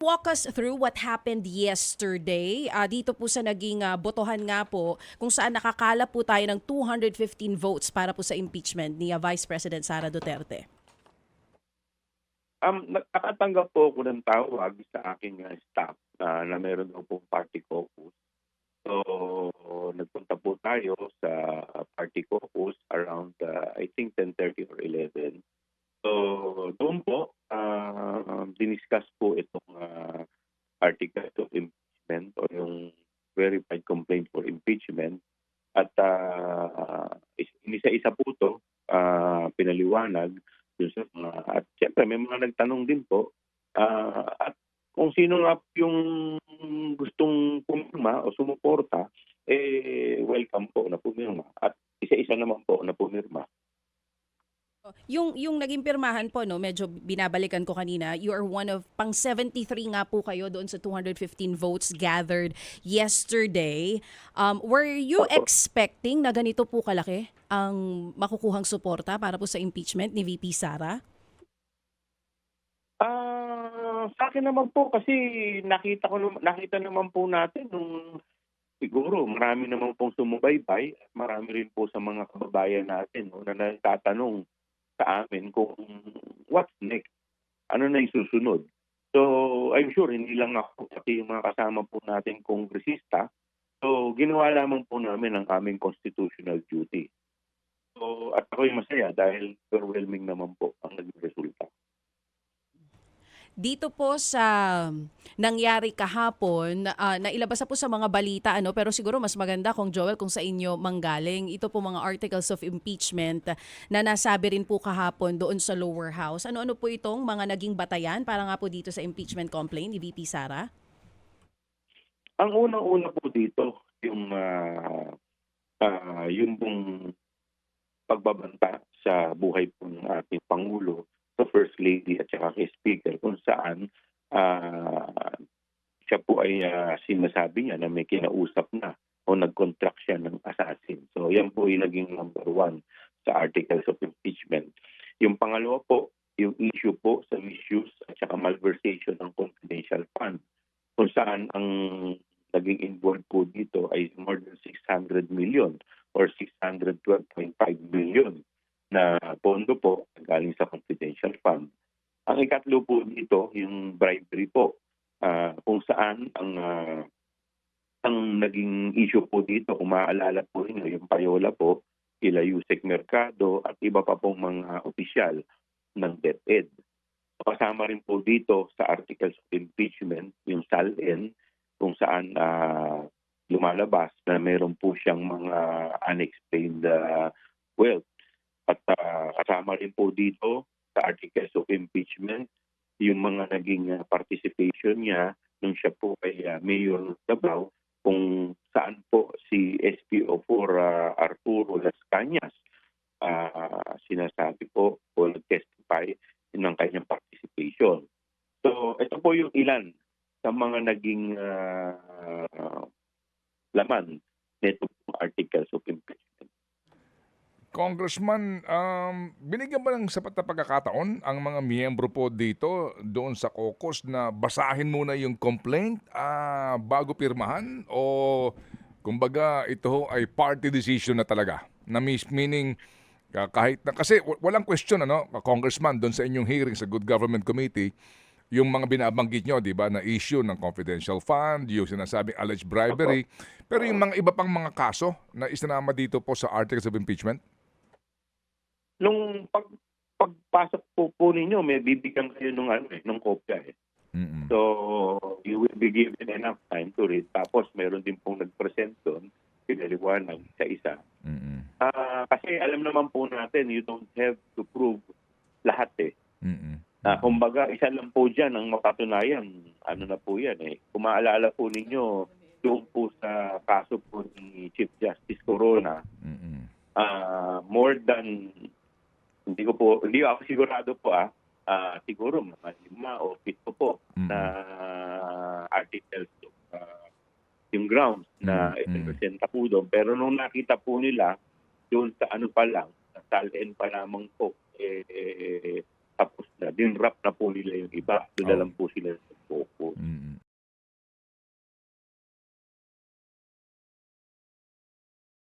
Walk us through what happened yesterday dito po sa naging botohan nga po kung saan nakakala po tayo ng 215 votes para po sa impeachment ni Vice President Sara Duterte. Nakatanggap po ako ng tawag sa aking staff na meron daw pong party caucus. So, nagpunta po tayo sa party caucus around, I think, 10:30 or 11. So, doon po, diniscuss po itong articles of impeachment o yung verified complaint for impeachment. At inisa-isa po ito, pinaliwanag. At siyempre, may mga nagtanong din po. At kung sino nga yung gustong pumirma o sumuporta, welcome po na pumirma. At isa-isa naman po na pumirma. Yung naging pirmahan po, no, medyo binabalikan ko kanina, you are one of pang 73 nga po kayo doon sa 215 votes gathered yesterday. Were you expecting na ganito po kalaki ang makukuhang suporta para po sa impeachment ni VP Sara? Sa akin naman po kasi nakita naman po natin nung siguro marami naman pong sumubaybay, marami rin po sa mga kababayan natin na nagtatanong sa amin kung what's next, ano na yung susunod. So I'm sure hindi lang ako, pati yung mga kasama po natin kongresista. So ginawa lamang po namin ang aming constitutional duty. So at ako'y masaya dahil overwhelming naman po ang naging resulta. Dito po sa nangyari kahapon, nailabas na po sa mga balita, pero siguro mas maganda kung Joel, kung sa inyo manggaling. Ito po mga articles of impeachment na nasabi rin po kahapon doon sa lower house. Ano-ano po itong mga naging batayan para nga po dito sa impeachment complaint ni VP Sara? Ang unang-una po dito, yung pong pagbabanta sa buhay po ng ating Pangulo, sa First Lady at saka kay Speaker, kung saan siya po ay sinasabi niya na may kinausap na o nag-contract siya ng assassin. So yan po ay naging number 1 sa articles of impeachment. Yung pangalawa po, yung issue po sa misuse at saka malversation ng confidential fund, kung saan ang naging involved po dito ay more than 600 million or 612.5 million na pondo po galing sa confidential fund. Ang ikatlo po dito, yung bribery po, kung saan ang naging issue po dito, kung maaalala po ninyo, yung payola po, kila Yusek Mercado at iba pa pong mga opisyal ng DepEd. Kasama rin po dito sa articles of impeachment, yung SALN, kung saan lumalabas na meron po siyang mga unexplained wealth. At kasama rin po dito sa articles of impeachment yung mga naging participation niya nung siya po ay Mayor ng Davao, kung saan po si SPO4 Arturo Las Cañas sinasabi po o nag-testify ng kanyang participation. So ito po yung ilan sa mga naging laman nito articles of impeachment. Congressman, binigyan ba ng sapat na pagkakataon ang mga miyembro po dito doon sa caucus na basahin muna yung complaint bago pirmahan? O kumbaga ito ay party decision na talaga? Na meaning kahit na, kasi walang question Congressman, doon sa inyong hearing sa Good Government Committee, yung mga binabanggit nyo, di ba, na issue ng confidential fund, yung sinasabing alleged bribery, pero yung mga iba pang mga kaso na isinama dito po sa articles of impeachment? Nung pagpasok po ninyo, may bibigyan kayo ng kopya eh. Mm-mm. So, you will be given enough time to read. Tapos, meron din pong nag-present doon, pinaliwanag sa isa. Mm-mm. Kasi alam naman po natin, you don't have to prove lahat eh. Mm-mm. Kumbaga, isa lang po dyan ang mapatunayan. Ano na po yan eh. Kung maalala po ninyo, doon po sa kaso po ni Chief Justice Corona, Mm-mm. more than, hindi ako sigurado po siguro mga 5 o 7 po na articles yung grounds na ipresenta po doon. Pero nung nakita po nila doon sa pa lang, sa SALN pa lamang po, tapos na, dinrap na po nila yung iba. Doon na lang po sila